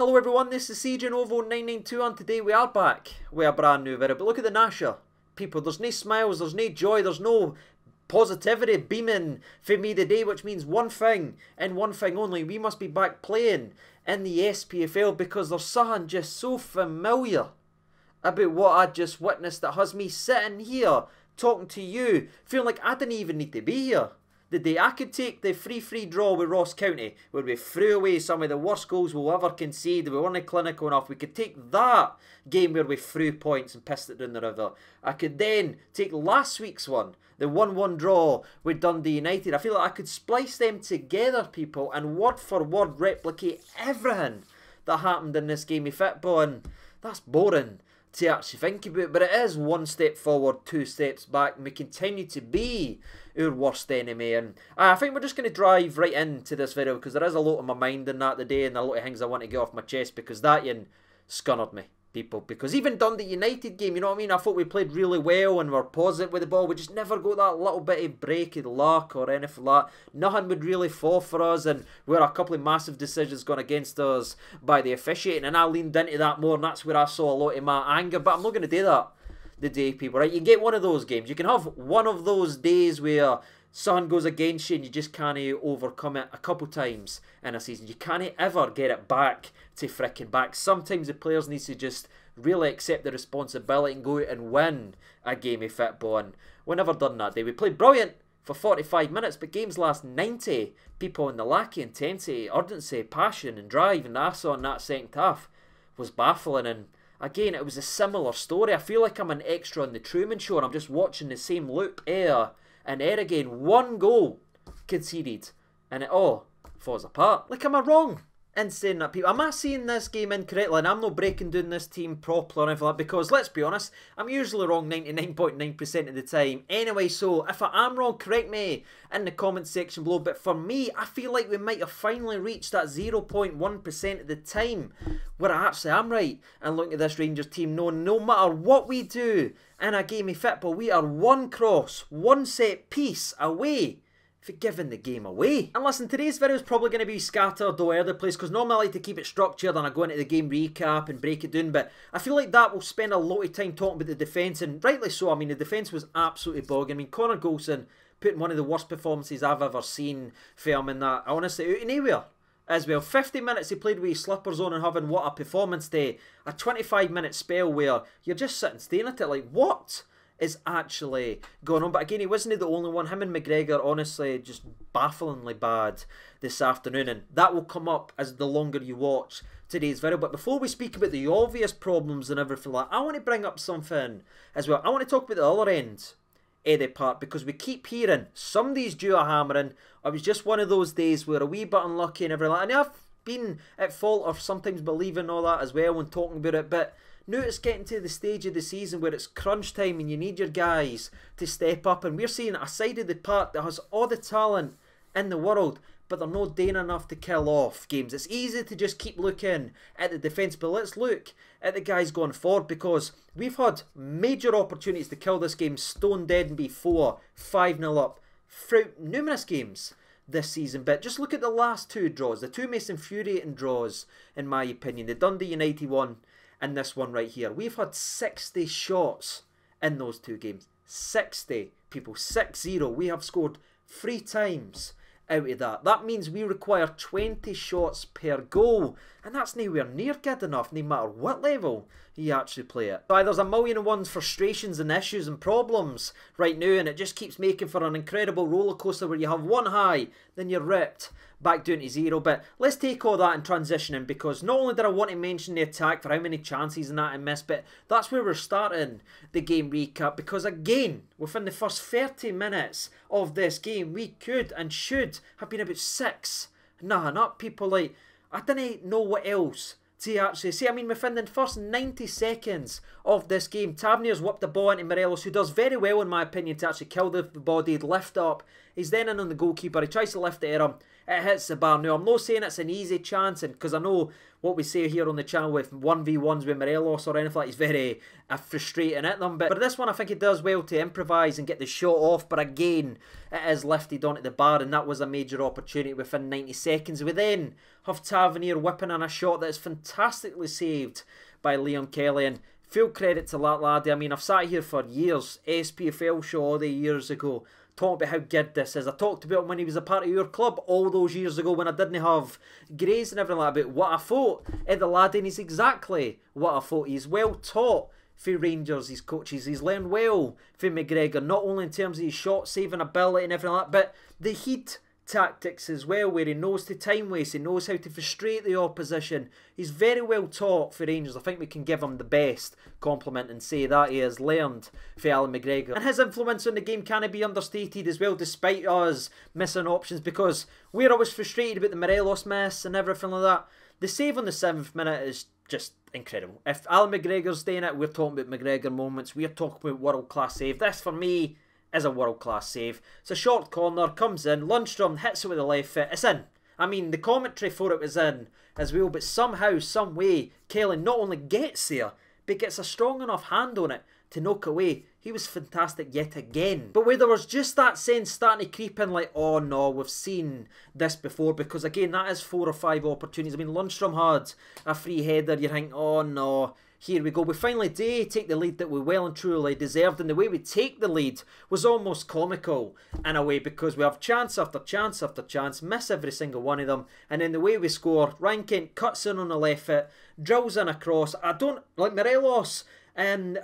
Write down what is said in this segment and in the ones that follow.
Hello everyone, this is CJNovo992 and today we are back with a brand new video. But look at the Nasher. People, there's no smiles, there's no joy, there's no positivity beaming for me today, which means one thing and one thing only. We must be back playing in the SPFL because there's something just so familiar about what I just witnessed that has me sitting here talking to you, feeling like I didn't even need to be here. The day I could take the free draw with Ross County, where we threw away some of the worst goals we'll ever concede, we weren't clinical enough. We could take that game where we threw points and pissed it down the river. I could then take last week's one, the 1-1 draw with Dundee United. I feel like I could splice them together, people, and word for word replicate everything that happened in this game of football. And that's boring to actually think about, but it is one step forward, two steps back, and we continue to be our worst enemy. And I think we're just going to drive right into this video because there is a lot on my mind in that today and a lot of things I want to get off my chest because that scunnered me, people. Because even Dundee United game, you know what I mean, I thought we played really well and were positive with the ball. We just never got that little bit of break of luck or anything like that. Nothing would really fall for us, and we had a couple of massive decisions gone against us by the officiating, and I leaned into that more, and that's where I saw a lot of my anger. But I'm not going to do that today, people, right? You get one of those games. You can have one of those days where something goes against you and you just can't overcome it a couple times in a season. You can't ever get it back to fricking back. Sometimes the players need to just really accept the responsibility and go out and win a game of football. And we never done that day. We played brilliant for 45 minutes, but games last 90. People in the lack of intensity, urgency, passion and drive, and I saw in that second half was baffling. And again, it was a similar story. I feel like I'm an extra on the Truman Show and I'm just watching the same loop air and air again. One goal conceded and it all falls apart. Like, am I wrong in saying that, people? Am I seeing this game incorrectly? And I'm not breaking down this team properly or anything like that, because let's be honest, I'm usually wrong 99.9% of the time anyway. So if I am wrong, correct me in the comment section below. But for me, I feel like we might have finally reached that 0.1% of the time where I actually am right. And looking at this Rangers team, no matter what we do in a game of football, we are one cross, one set piece away for giving the game away. And listen, today's video is probably going to be scattered all over the place because normally I like to keep it structured and I go into the game recap and break it down, but I feel like that will spend a lot of time talking about the defence, and rightly so. I mean, the defence was absolutely bogging. I mean, Connor Golson putting one of the worst performances I've ever seen for him in that, honestly, out of nowhere as well. 50 minutes he played with his slippers on and having what a performance day. A 25-minute spell where you're just sitting staring at it like, what is actually going on? But again, he wasn't the only one. Him and McGregor, honestly, just bafflingly bad this afternoon, and that will come up as the longer you watch today's video. But before we speak about the obvious problems and everything like that, I want to bring up something as well. I want to talk about the other end of the park because we keep hearing somebody's due a hammering. It was just one of those days where a wee bit unlucky and everything like that. And I've been at fault of sometimes believing all that as well when talking about it, but now it's getting to the stage of the season where it's crunch time and you need your guys to step up, and we're seeing a side of the park that has all the talent in the world, but they're not doing enough to kill off games. It's easy to just keep looking at the defence, but let's look at the guys going forward because we've had major opportunities to kill this game stone dead and be 4-5-0 up throughout numerous games this season. But just look at the last two draws, the two most infuriating draws in my opinion, the Dundee United one and this one right here. We've had 60 shots in those two games. 60, people. 6-0. We have scored 3 times out of that. That means we require 20 shots per goal, and that's nowhere near good enough, no matter what level you actually play it. So there's a million and one frustrations and issues and problems right now, and it just keeps making for an incredible roller coaster where you have one high, then you're ripped back down to 0. But let's take all that and transition in, because not only did I want to mention the attack for how many chances and that I missed, but that's where we're starting the game recap, because again, within the first 30 minutes of this game, we could and should have been about 6 nothing up, people. Like, I didn't know what else to actually say. I mean, within the first 90 seconds of this game, Tavernier's whipped the ball into Morelos, who does very well in my opinion to actually kill the body, lift up He's then in on the goalkeeper. He tries to lift it at him. It hits the bar. Now, I'm not saying it's an easy chance, because I know what we say here on the channel with 1v1s with Morelos or anything like that, he's very frustrating at them. But this one, I think he does well to improvise and get the shot off. But again, it is lifted onto the bar, and that was a major opportunity within 90 seconds. We then have Tavernier whipping in a shot that is fantastically saved by Liam Kelly. And full credit to that laddie. I mean, I've sat here for years, SPFL show all the years ago, talking about how good this is. I talked about him when he was a part of your club all those years ago when I didn't have Grays and everything like that, about what I thought of the lad, and he's exactly what I thought. He's well taught for Rangers, his coaches. He's learned well from McGregor, not only in terms of his shot saving ability and everything like that, but the heat tactics as well, where he knows to time waste, he knows how to frustrate the opposition. He's very well taught for Rangers. I think we can give him the best compliment and say that he has learned for Alan McGregor. And his influence on the game can't be understated as well, despite us missing options, because where I was frustrated about the Morelos miss and everything like that, the save on the 7th minute is just incredible. If Alan McGregor's doing it, we're talking about McGregor moments, we're talking about world-class save. This, for me, is a world-class save. It's a short corner, comes in, Lundstrom hits it with the left foot, it's in. I mean, the commentary for it was in as well, but somehow, some way, Kelly not only gets there, but gets a strong enough hand on it to knock away. He was fantastic yet again. But where there was just that sense starting to creep in, like, oh no, we've seen this before, because again, that is 4 or 5 opportunities. I mean, Lundstrom had a free header, you think, oh no, here we go. We finally do take the lead that we well and truly deserved, and the way we take the lead was almost comical in a way, because we have chance after chance after chance, miss every single one of them, and then the way we score, Ryan Kent cuts in on the left foot, drills in a cross. I don't like Morelos, and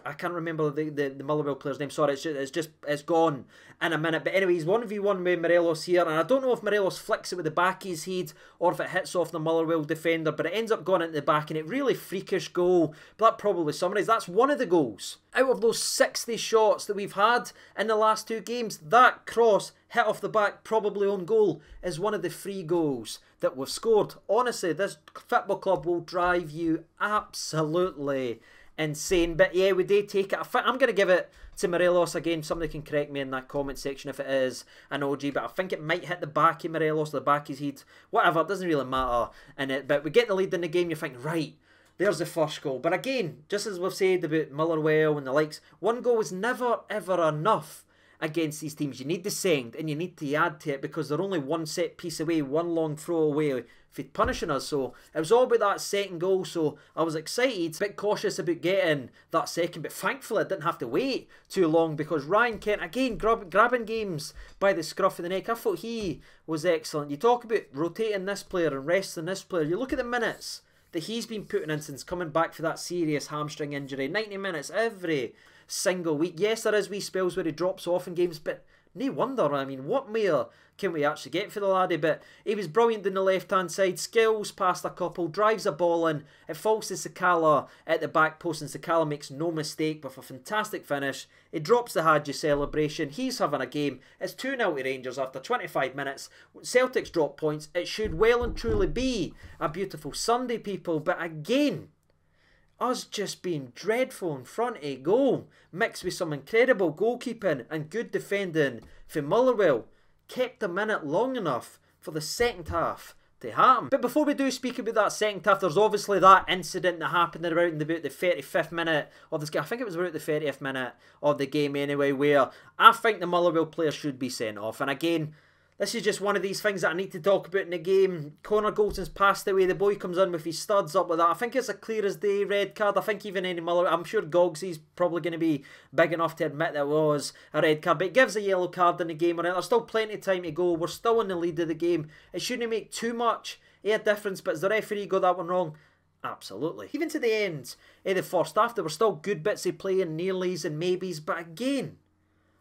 I can't remember the Motherwell player's name. Sorry, it's gone in a minute. But anyway, he's 1v1 with Morelos here, and I don't know if Morelos flicks it with the back of his head or if it hits off the Motherwell defender, but it ends up going into the back, and it really freakish goal. But that probably summarizes. That's one of the goals out of those 60 shots that we've had in the last 2 games. That cross hit off the back, probably on goal, is one of the 3 goals that we've scored. Honestly, this football club will drive you absolutely insane. But yeah, we did take it. I'm going to give it to Morelos again. Somebody can correct me in that comment section if it is an OG, but I think it might hit the back of Morelos, the back of his head, whatever, it doesn't really matter in it. But we get the lead in the game, you think, right, there's the first goal. But again, just as we've said about Motherwell and the likes, 1 goal is never ever enough against these teams. You need the second, and you need to add to it, because they're only 1 set piece away, 1 long throw away for punishing us. So it was all about that second goal, so I was excited, a bit cautious about getting that second, but thankfully I didn't have to wait too long, because Ryan Kent, again, grabbing games by the scruff of the neck. I thought he was excellent. You talk about rotating this player and resting this player, you look at the minutes that he's been putting in since coming back for that serious hamstring injury. 90 minutes every single week. Yes, there is wee spells where he drops off in games, but no wonder. I mean, what more can we actually get for the laddie? But he was brilliant in the left-hand side. Skills past a couple, drives a ball in. It falls to Sakala at the back post, and Sakala makes no mistake with a fantastic finish. He drops the Hadji celebration. He's having a game. It's 2-0 to Rangers after 25 minutes. Celtic's drop points. It should well and truly be a beautiful Sunday, people. But again, us just being dreadful in front of goal, mixed with some incredible goalkeeping and good defending for Motherwell, kept them in it long enough for the second half to happen. But before we do speak about that second half, there's obviously that incident that happened around about the 35th minute of this game. I think it was about the 30th minute of the game anyway, where I think the Motherwell player should be sent off. And again, this is just one of these things that I need to talk about in the game. Connor Goldson's passed away. The boy comes in with his studs up with that. I think it's a clear as day red card. I think even any Motherwell, I'm sure Goggsy's probably going to be big enough to admit that it was a red card. But it gives a yellow card in the game. There's still plenty of time to go. We're still in the lead of the game. It shouldn't make too much of a difference. But has the referee got that one wrong? Absolutely. Even to the end of the first half, there were still good bits of play and nearlies and maybes. But again,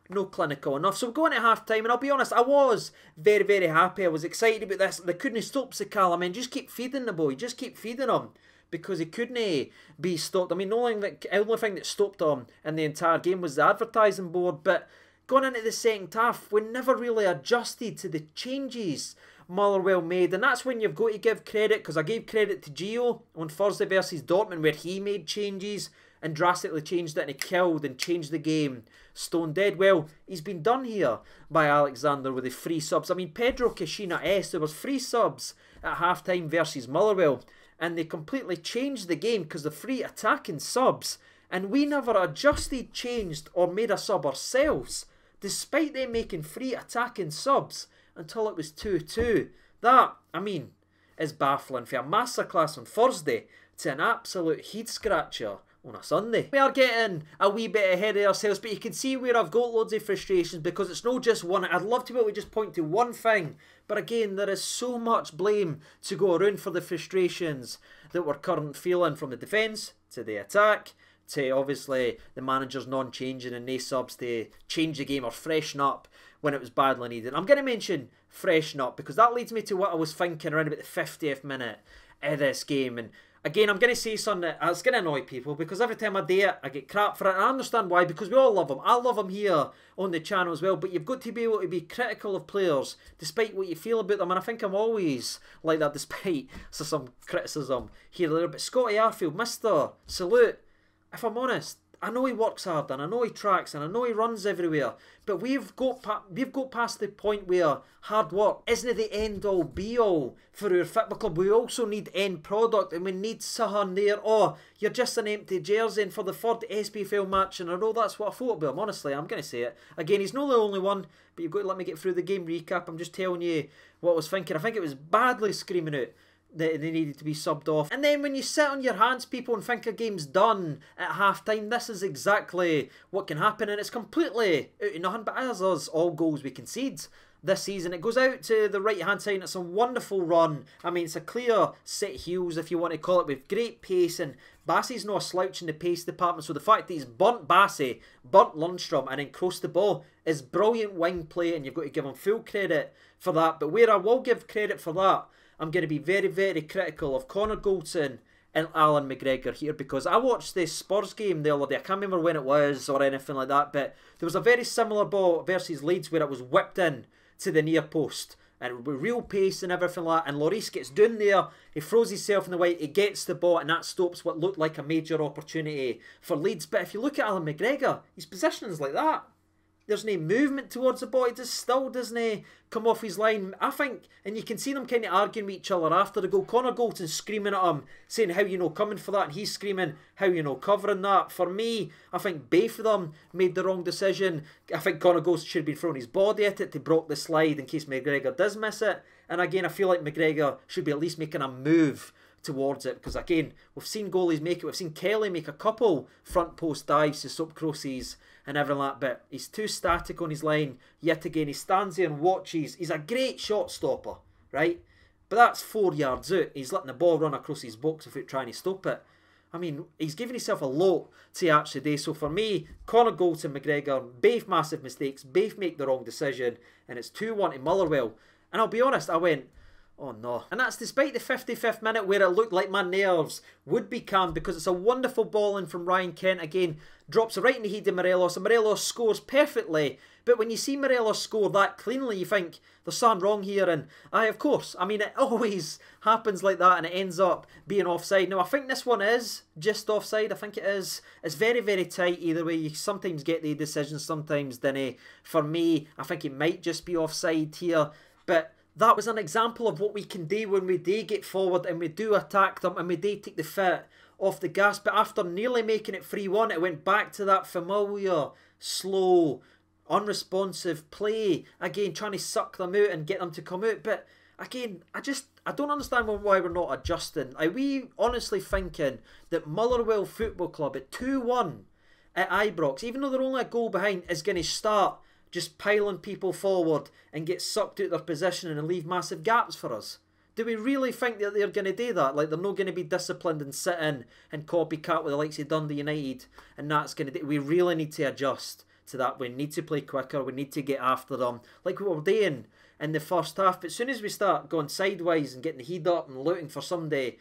no clinical enough. So we're going to half time, and I'll be honest, I was very, very happy. I was excited about this. They couldn't stop Sakala. I mean, just keep feeding the boy. Just keep feeding him, because he couldn't be stopped. I mean, the only thing that stopped him in the entire game was the advertising board. But going into the second half, we never really adjusted to the changes Motherwell made, and that's when you've got to give credit, because I gave credit to Gio on Thursday versus Dortmund where he made changes and drastically changed it, and he killed and changed the game stone dead. Well, he's been done here by Alexander with the free subs. I mean, Pedro Kashina S, there was free subs at half-time versus Motherwell, and they completely changed the game because the free attacking subs, and we never adjusted, changed or made a sub ourselves, despite them making free attacking subs until it was 2-2. That, I mean, is baffling. For a masterclass on Thursday to an absolute head scratcher on a Sunday. We are getting a wee bit ahead of ourselves, but you can see where I've got loads of frustrations because it's not just one. I'd love to be able to just point to one thing, but again, there is so much blame to go around for the frustrations that we're currently feeling, from the defence to the attack to obviously the manager's non-changing and no subs to change the game or freshen up when it was badly needed. I'm going to mention freshen up because that leads me to what I was thinking around about the 50th minute of this game. And again, I'm going to say something that's going to annoy people because every time I do it, I get crap for it. And I understand why, because we all love them. I love them here on the channel as well. But you've got to be able to be critical of players despite what you feel about them. And I think I'm always like that despite some criticism here or there. But Scotty Arfield, Mr. Salute, if I'm honest, I know he works hard and I know he tracks and I know he runs everywhere, but we've got past the point where hard work isn't the end all be all for our football club. We also need end product, and we need Sahan there. Oh, you're just an empty jersey, and for the third SPFL match in a row, that's what I thought about him. Honestly, I'm going to say it again. He's not the only one, but you've got to let me get through the game recap. I'm just telling you what I was thinking. I think it was badly screaming out that they needed to be subbed off. And then when you sit on your hands, people, and think a game's done at half-time, this is exactly what can happen, and it's completely out of nothing. But as us, all goals we concede this season, it goes out to the right-hand side, and it's a wonderful run. I mean, it's a clear set heels, if you want to call it, with great pace, and Bassey's not a slouch in the pace department, so the fact that he's burnt Bassey, burnt Lundstrom, and then crossed the ball is brilliant wing play, and you've got to give him full credit for that. But where I will give credit for that, I'm going to be very, very critical of Connor Goldson and Alan McGregor here, because I watched this Spurs game the other day. I can't remember when it was or anything like that, but there was a very similar ball versus Leeds where it was whipped in to the near post and with real pace and everything like that, and Lloris gets down there, he throws himself in the way, he gets the ball, and that stops what looked like a major opportunity for Leeds. But if you look at Alan McGregor, his position is like that. There's no movement towards the ball. He just still doesn't come off his line. I think, and you can see them kind of arguing with each other after the goal. Connor Goldson screaming at him, saying, how you know coming for that? And he's screaming, how you know covering that? For me, I think both of them made the wrong decision. I think Connor Goldson should have been throwing his body at it to block the slide in case McGregor does miss it. And again, I feel like McGregor should be at least making a move towards it, because again, we've seen goalies make it. We've seen Kelly make a couple front post dives to stop crosses and everything like that, but he's too static on his line yet again. He stands there and watches. He's a great shot stopper, right? But that's 4 yards out. He's letting the ball run across his box without trying to stop it. I mean, he's giving himself a lot to actually do. So for me, Connor Goldson and McGregor, both massive mistakes, both make the wrong decision, and it's 2-1 to Motherwell. And I'll be honest, I went, oh no. And that's despite the 55th minute where it looked like my nerves would be calm, because it's a wonderful ball in from Ryan Kent. Again, drops it right in the heat of Morelos, and Morelos scores perfectly. But when you see Morelos score that cleanly, you think there's something wrong here. And of course, I mean, it always happens like that, and it ends up being offside. Now, I think this one is just offside. I think it is. It's very, very tight either way. You sometimes get the decision, sometimes don't. For me, I think it might just be offside here. But that was an example of what we can do when we do get forward and we do attack them and we do take the foot off the gas. But after nearly making it 3-1, it went back to that familiar, slow, unresponsive play. Again, trying to suck them out and get them to come out. But again, I don't understand why we're not adjusting. Are we honestly thinking that Motherwell Football Club at 2-1 at Ibrox, even though they're only a goal behind, is going to start just piling people forward and get sucked out of their position and leave massive gaps for us? Do we really think that they're going to do that? Like, they're not going to be disciplined and sit in and copycat with the likes of Dundee United, and that's going to do? We really need to adjust to that. We need to play quicker. We need to get after them like we were doing in the first half. But as soon as we start going sideways and getting the heat up and looking for somebody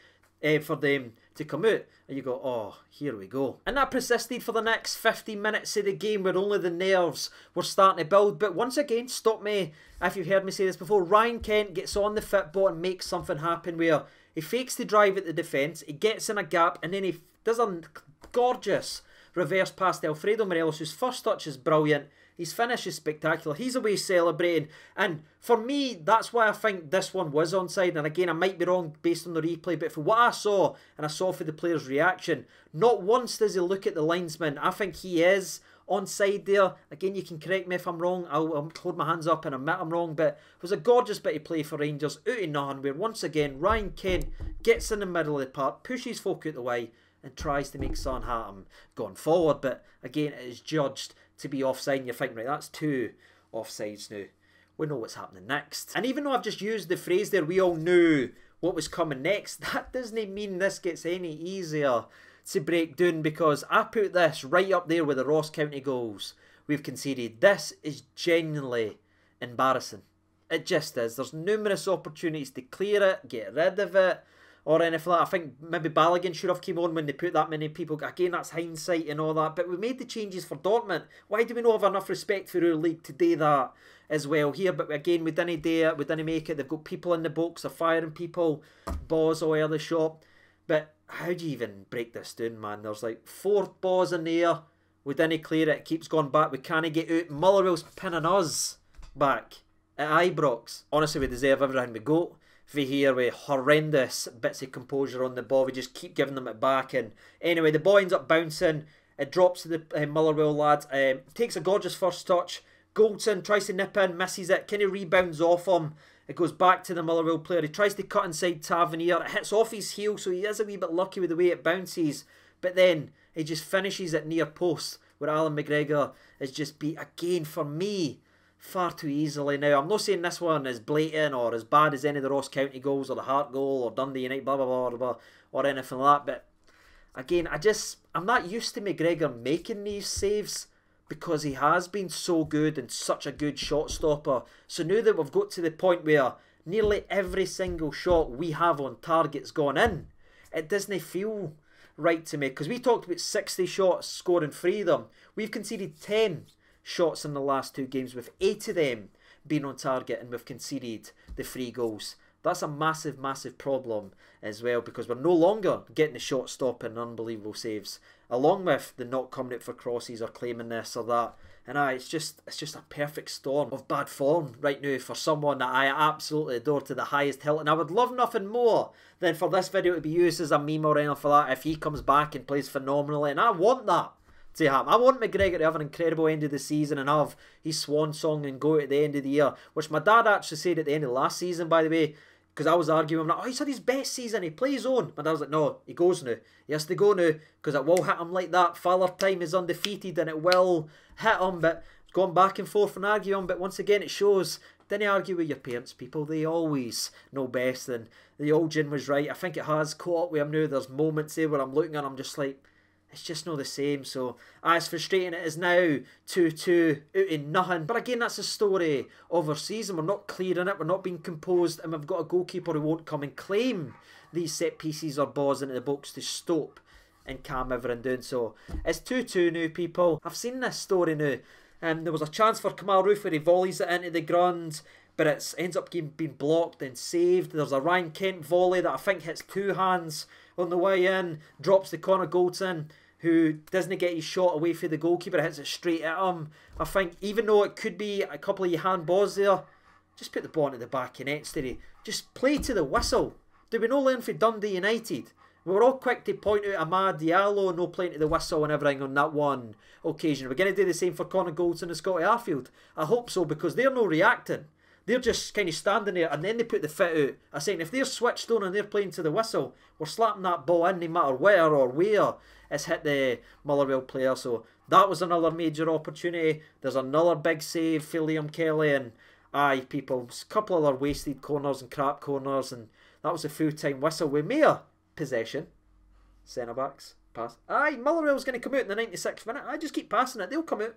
for them to come out. And you go, oh, here we go. And that persisted for the next 15 minutes of the game where only the nerves were starting to build. But once again, stop me if you've heard me say this before, Ryan Kent gets on the football and makes something happen where he fakes the drive at the defence, he gets in a gap, and then he does a gorgeous reverse pass to Alfredo Morelos, whose first touch is brilliant. His finish is spectacular. He's away celebrating. And for me, that's why I think this one was onside. And again, I might be wrong based on the replay, but for what I saw, and I saw for the player's reaction, not once does he look at the linesman. I think he is onside there. Again, you can correct me if I'm wrong. I'll hold my hands up and admit I'm wrong. But it was a gorgeous bit of play for Rangers. Out of nothing, where once again, Ryan Kent gets in the middle of the park, pushes folk out the way, and tries to make something happen going forward. But again, it is judged to be offside, and you're thinking, right, that's 2 offsides now. We know what's happening next. And even though I've just used the phrase there, we all knew what was coming next, that doesn't mean this gets any easier to break down, because I put this right up there with the Ross County goals we've conceded. This is genuinely embarrassing. It just is. There's numerous opportunities to clear it, get rid of it, or anything like that. I think maybe Balogun should have came on when they put that many people. Again, that's hindsight and all that. But we made the changes for Dortmund. Why do we not have enough respect for our league to do that as well here? But again, we didn't do it. We didn't make it. They've got people in the box. They're firing people. Balls all over the shop. But how do you even break this down, man? There's like 4 balls in the air. We didn't clear it. It keeps going back. We can't get out. Motherwell's pinning us back at Ibrox. Honestly, we deserve everything we got. For here with horrendous bits of composure on the ball. We just keep giving them it back. And anyway, the ball ends up bouncing. It drops to the Motherwell lads. Takes a gorgeous first touch. Goldson tries to nip in, misses it. Kind of rebounds off him. It goes back to the Motherwell player. He tries to cut inside Tavernier. It hits off his heel, so he is a wee bit lucky with the way it bounces. But then he just finishes it near post, where Alan McGregor is just beat again for me far too easily. Now, I'm not saying this one is blatant or as bad as any of the Ross County goals or the Hart goal or Dundee United, blah, blah, blah, blah, or anything like that. But again, I'm not used to McGregor making these saves because he has been so good and such a good shot stopper. So now that we've got to the point where nearly every single shot we have on target's gone in, it doesn't feel right to me, because we talked about 60 shots, scoring 3 of them. We've conceded 10 shots in the last 2 games, with 8 of them being on target, and we've conceded the 3 goals. That's a massive, massive problem as well, because we're no longer getting the shot stopping and unbelievable saves, along with the not coming out for crosses or claiming this or that. And it's just a perfect storm of bad form right now for someone that I absolutely adore to the highest hilt. And I would love nothing more than for this video to be used as a meme or anything for that if he comes back and plays phenomenally. And I want that to happen. I want McGregor to have an incredible end of the season and have his swan song and go at the end of the year, which my dad actually said at the end of last season, by the way, because I was arguing, I'm like, oh, he's had his best season, he plays on. My dad was like, no, he goes now. He has to go now, because it will hit him like that. Father Time is undefeated and it will hit him. But going back and forth and arguing, but once again it shows, didn't argue with your parents, people. They always know best. And the old Jin was right. I think it has caught up with him now. There's moments there where I'm looking and I'm just like, it's just not the same. So as frustrating it is now, 2-2 out of nothing. But again, that's the story of our season. We're not clearing it, we're not being composed, and we've got a goalkeeper who won't come and claim these set pieces or balls into the box to stop and calm everything down. So it's 2-2 now, people. I've seen this story now. There was a chance for Kamal Roof where he volleys it into the ground, but it ends up being blocked and saved. There's a Ryan Kent volley that I think hits 2 hands on the way in, drops the corner. Goldson, who doesn't get his shot away from the goalkeeper, hits it straight at him. I think even though it could be a couple of your handballs there, just put the ball into the back of net instead. Just play to the whistle. Do we no learn from Dundee United? We were all quick to point out Amad Diallo no playing to the whistle and everything on that one occasion. We're going to do the same for Connor Goldson and Scotty Arfield. I hope so, because they're no reacting. They're just kind of standing there and then they put the fit out. I'm saying if they're switched on and they're playing to the whistle, we're slapping that ball in no matter where or where it's hit the Motherwell player. So that was another major opportunity. There's another big save for Liam Kelly, and aye, people, a couple other wasted corners and crap corners, and that was a full-time whistle with mere possession. Centre-backs, pass. Aye, Motherwell's going to come out in the 96th minute. I just keep passing it, they'll come out.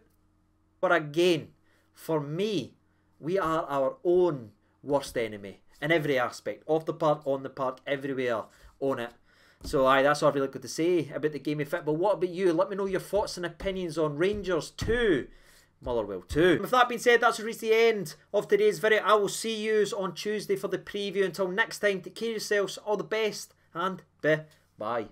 But again, for me, we are our own worst enemy in every aspect. Off the park, on the park, everywhere on it. So aye, that's all I've really got to say about the game of football. What about you? Let me know your thoughts and opinions on Rangers 2, Motherwell 2. With that being said, that's reached the end of today's video. I will see you on Tuesday for the preview. Until next time, take care of yourselves, all the best, and bye.